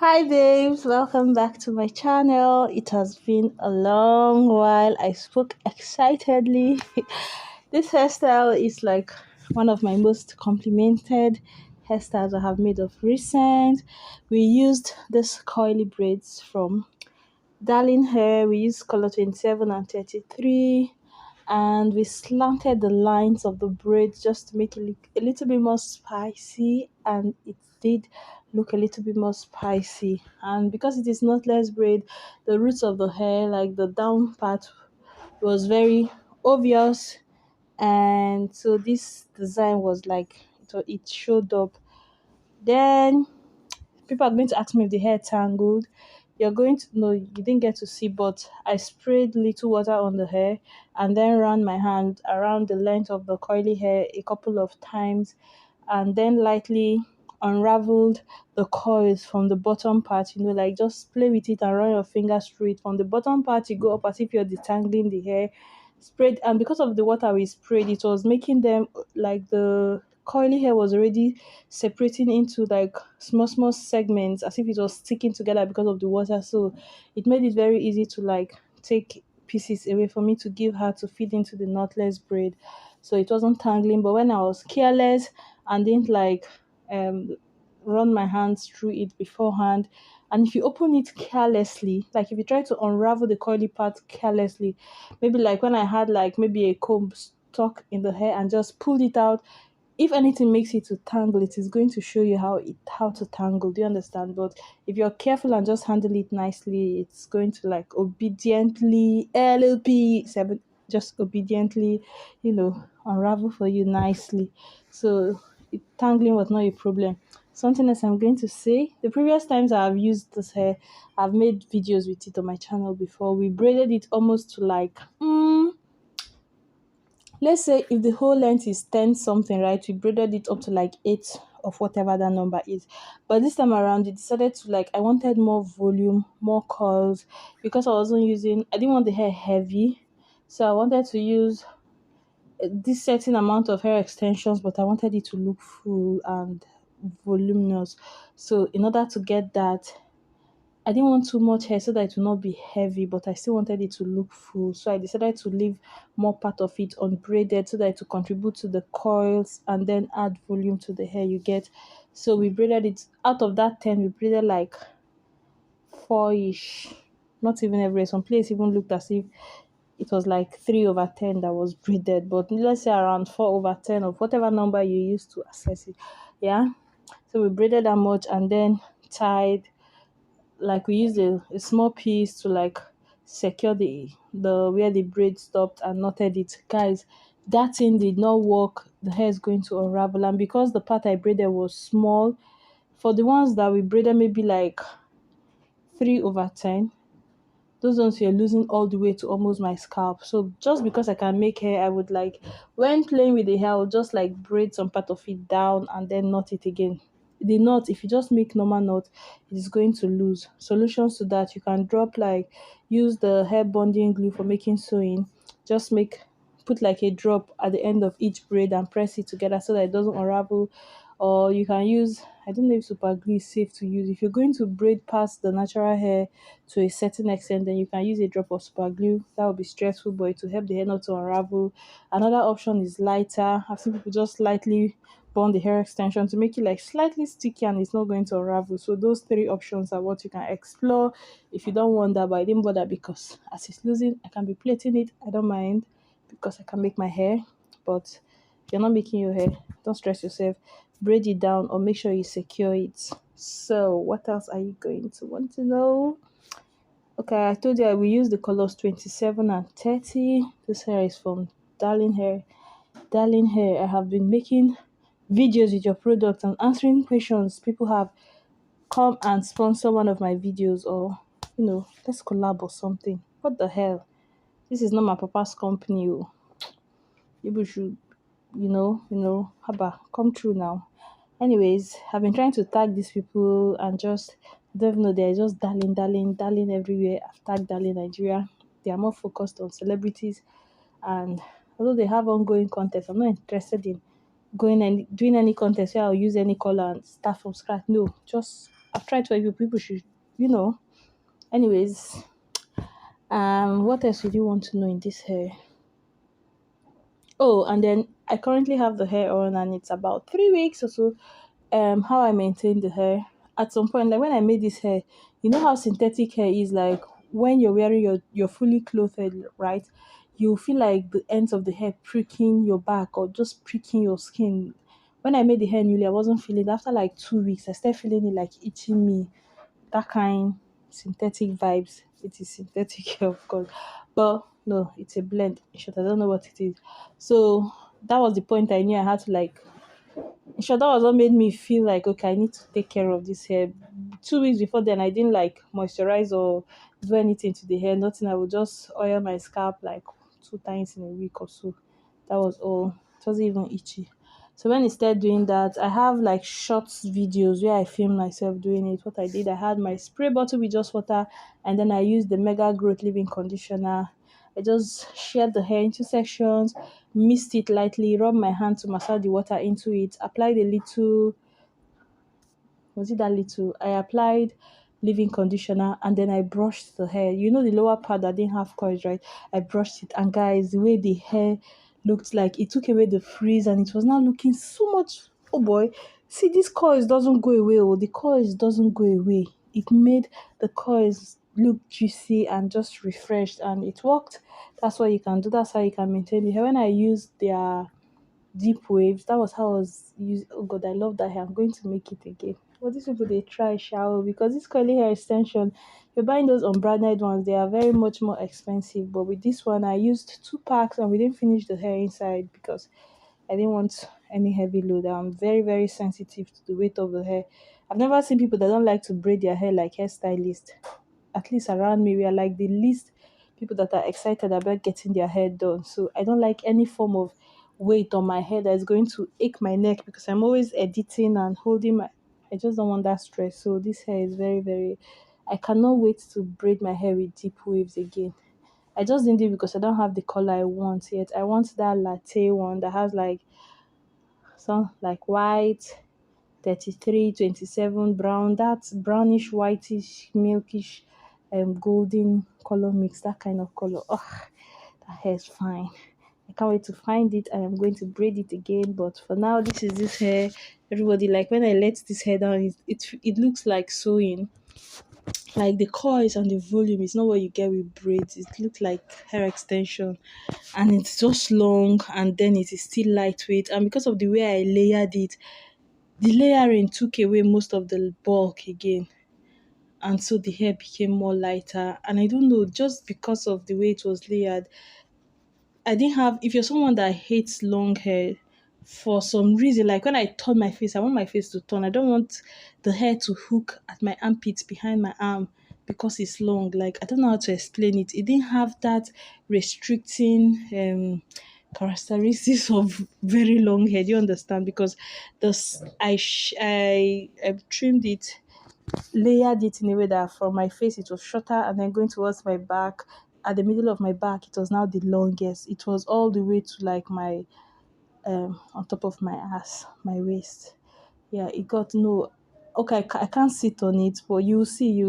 Hi babes, welcome back to my channel. It has been a long while. I spoke excitedly. This hairstyle is like one of my most complimented hairstyles I have made of recent. We used this coily braids from Darling Hair. We used color 27 and 33, and we slanted the lines of the braids just to make it look a little bit more spicy, and it did look a little bit more spicy. And because it is knotless braid, the roots of the hair, like the down part, was very obvious, and so this design was like it showed up. Then people are going to ask me if the hair tangled. You're going to no, you didn't get to see, but I sprayed little water on the hair and then ran my hand around the length of the coily hair a couple of times, and then lightly unraveled the coils from the bottom part. Like just play with it and run your fingers through it. From the bottom part, you go up as if you're detangling the hair. Sprayed, and because of the water we sprayed, it was making them like the coily hair was already separating into like small small segments as if it was sticking together because of the water. So it made it very easy to like take pieces away for me to give her to feed into the knotless braid, so it wasn't tangling. But when I was careless and didn't like um run my hands through it beforehand, and if you open it carelessly, like if you try to unravel the coily part carelessly, maybe like when I had like maybe a comb stuck in the hair and just pulled it out, if anything makes it to tangle, it is going to show you how to tangle. Do you understand? But if you're careful and just handle it nicely, it's going to like obediently LLP 7, just obediently, unravel for you nicely. So tangling was not a problem. Something else I'm going to say: the previous times I've used this hair, I've made videos with it on my channel before. We braided it almost to like let's say if the whole length is 10 something, right? We braided it up to like 8 of whatever that number is. But this time around, it decided to like, I wanted more volume, more curls, because I didn't want the hair heavy. So I wanted to use this certain amount of hair extensions, but I wanted it to look full and voluminous. So in order to get that, I didn't want too much hair so that it would not be heavy, but I still wanted it to look full. So I decided to leave more part of it unbraided so that it would contribute to the coils and then add volume to the hair you get. So we braided it out of that 10, we braided like 4-ish. Not even every. Some place even looked as if it was like 3/10 that was braided, but let's say around 4/10 of whatever number you use to assess it. Yeah. So we braided that much and then tied, like we used a small piece to like secure the where the braid stopped and knotted it. Guys, that thing did not work. The hair is going to unravel, and because the part I braided was small, for the ones that we braided maybe like 3/10, those ones you're losing all the way to almost my scalp. So just because I can make hair, I would like, when playing with the hair, I would just like braid some part of it down and then knot it again. The knot, if you just make normal knot, it is going to lose. Solutions to that, you can drop like, use the hair bonding glue for making sewing. Just put like a drop at the end of each braid and press it together so that it doesn't unravel. Or you can use, I don't know if super glue is safe to use. If you're going to braid past the natural hair to a certain extent, then you can use a drop of super glue. That would be stressful, but it will help the hair not to unravel. Another option is lighter. I've seen people just lightly bond the hair extension to make it like slightly sticky and it's not going to unravel. So those three options are what you can explore if you don't want that. But I didn't bother because as it's losing, I can be plaiting it. I don't mind because I can make my hair. But if you're not making your hair, don't stress yourself. Braid it down or make sure you secure it. So what else are you going to want to know? Okay, I told you I will use the colors 27 and 30. This hair is from Darling Hair. Darling Hair, I have been making videos with your product and answering questions. People have come and sponsor one of my videos, or let's collab or something. What the hell? This is not my papa's company. Oh. People should, haba, come true now. Anyways, I've been trying to tag these people and just, I don't even know, they're just darling, darling, darling everywhere. I've tagged Darling Nigeria. They are more focused on celebrities, and although they have ongoing contests, I'm not interested in going and doing any contest where I'll use any color and start from scratch. No, just I've tried for people should, you know. Anyways, what else would you want to know in this hair? Oh, and then I currently have the hair on, and it's about 3 weeks or so. How I maintain the hair. At some point, like when I made this hair, you know how synthetic hair is, like when you're wearing your fully clothed, right? You feel like the ends of the hair pricking your back or just pricking your skin. When I made the hair newly, I wasn't feeling it. After like 2 weeks, I started feeling it like itching me. That kind synthetic vibes. It is synthetic, of course, but no, it's a blend. In short, I don't know what it is. So that was the point I knew I had to like. In short, that was what made me feel like okay, I need to take care of this hair. 2 weeks before then, I didn't like moisturize or do anything to the hair. Nothing. I would just oil my scalp like 2 times in a week or so. That was all. It wasn't even itchy. So when I started doing that, I have like short videos where I film myself doing it. What I did, I had my spray bottle with just water, and then I used the Mega Growth Living Conditioner. I just shared the hair into sections, mist it lightly, rub my hand to massage the water into it, applied a little, was it that little? I applied leave-in conditioner and then I brushed the hair. You know the lower part that didn't have coils, right? I brushed it and guys, the way the hair looked like it took away the frizz and it was now looking so much. Oh boy, see this coils doesn't go away. Oh, the coils doesn't go away. It made the coils look juicy and just refreshed and it worked. That's what you can do. That's how you can maintain the hair. When I used their deep waves. That was how I was using. Oh God, I love that hair. I'm going to make it again. But these people they try shower because this curly hair extension, you're buying those unbranded ones, they are very much more expensive. But with this one, I used 2 packs and we didn't finish the hair inside because I didn't want any heavy load. I'm very, very sensitive to the weight of the hair. I've never seen people that don't like to braid their hair like hairstylists. At least around me, we are like the least people that are excited about getting their hair done. So I don't like any form of weight on my hair that is going to ache my neck because I'm always editing and holding my. I just don't want that stress. So this hair is very, very. I cannot wait to braid my hair with deep waves again. I just didn't do it because I don't have the color I want yet. I want that latte one that has like some like white, 33, 27 brown, that brownish, whitish, milkish, golden color mix, that kind of color. Oh, that hair is fine. I can't wait to find it and I'm going to braid it again. But for now, this is this hair. Everybody, like when I let this hair down, it looks like sewing. Like the coils and the volume is not what you get with braids. It looks like hair extension and it's just long and then it is still lightweight. And because of the way I layered it, the layering took away most of the bulk again. And so the hair became more lighter. And I don't know, just because of the way it was layered, I didn't have, if you're someone that hates long hair, for some reason, like when I turn my face, I want my face to turn. I don't want the hair to hook at my armpits behind my arm because it's long. Like I don't know how to explain it. It didn't have that restricting characteristics of very long hair. Do you understand? Because I trimmed it, layered it in a way that from my face it was shorter and then going towards my back. At the middle of my back, it was now the longest. It was all the way to like my on top of my ass, my waist. Yeah, it got no. Okay, I can't sit on it, but you'll see.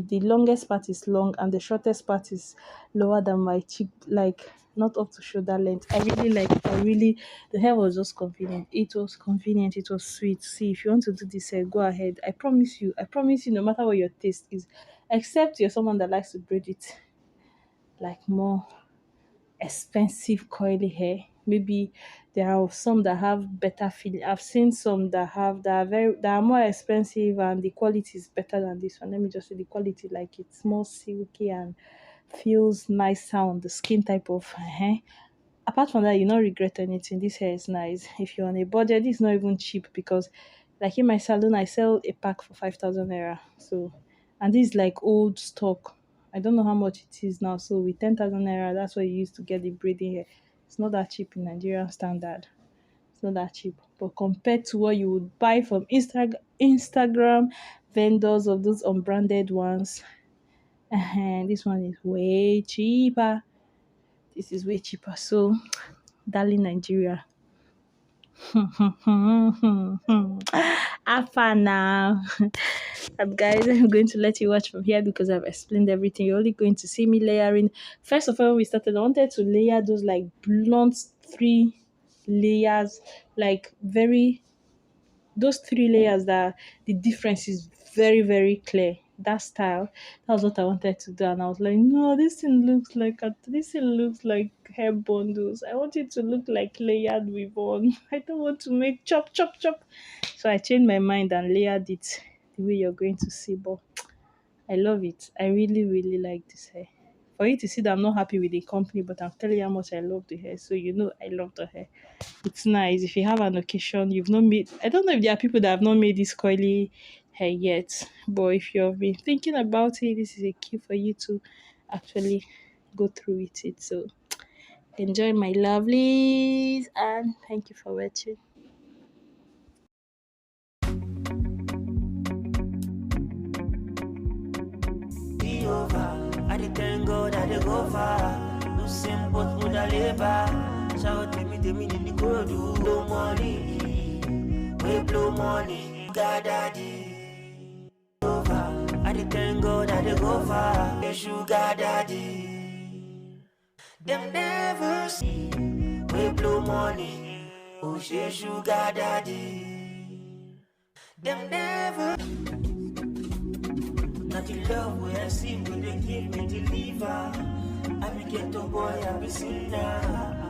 The longest part is long, and the shortest part is lower than my cheek, like not up to shoulder length. I really like it. I really, the hair was just convenient. It was convenient. It was sweet. See, if you want to do this hair, go ahead. I promise you. I promise you. No matter what your taste is, except you're someone that likes to braid it like more expensive curly hair. Maybe there are some that have better feeling. I've seen some that are more expensive and the quality is better than this one. Let me just say the quality, like it's more silky and feels nicer on the skin type of hair. Apart from that, you not regret anything. This hair is nice. If you're on a budget, this is not even cheap because like in my salon I sell a pack for 5,000 naira. So and this is like old stock. I don't know how much it is now. So with 10,000 naira, that's what you used to get the braiding hair. It's not that cheap in Nigerian standard. It's not that cheap. But compared to what you would buy from Instagram vendors of those unbranded ones, this one is way cheaper. This is way cheaper. So, darling Nigeria, Alpha now. Guys, I'm going to let you watch from here because I've explained everything. You're only going to see me layering. First of all, when we started, I wanted to layer those like blunt 3 layers, like very those 3 layers that the difference is very, very clear. That style, that was what I wanted to do. And I was like, no, this thing looks like hair bundles. I want it to look like layered ribbon. I don't want to make chop chop chop. So I changed my mind and layered it the way you're going to see. But I love it. I really, really like this hair. For you to see that I'm not happy with the company, but I'm telling you how much I love the hair. So you know I love the hair. It's nice. If you have an occasion, you've not made, I don't know if there are people that have not made this coily hair yet, but if you've been thinking about it, this is a key for you to actually go through with it. So enjoy my lovelies and thank you for watching. I dey thank God I dey go far. No same but no da labor. Shout to me, the go do blow money. We blow money, God daddy. Over. I dey thank God I dey go far. The sugar daddy. Them never see. We blow money. Oh, she sugar daddy. Them never. Not the love where I see me, they give me the liver. I be ghetto boy, I be sinner.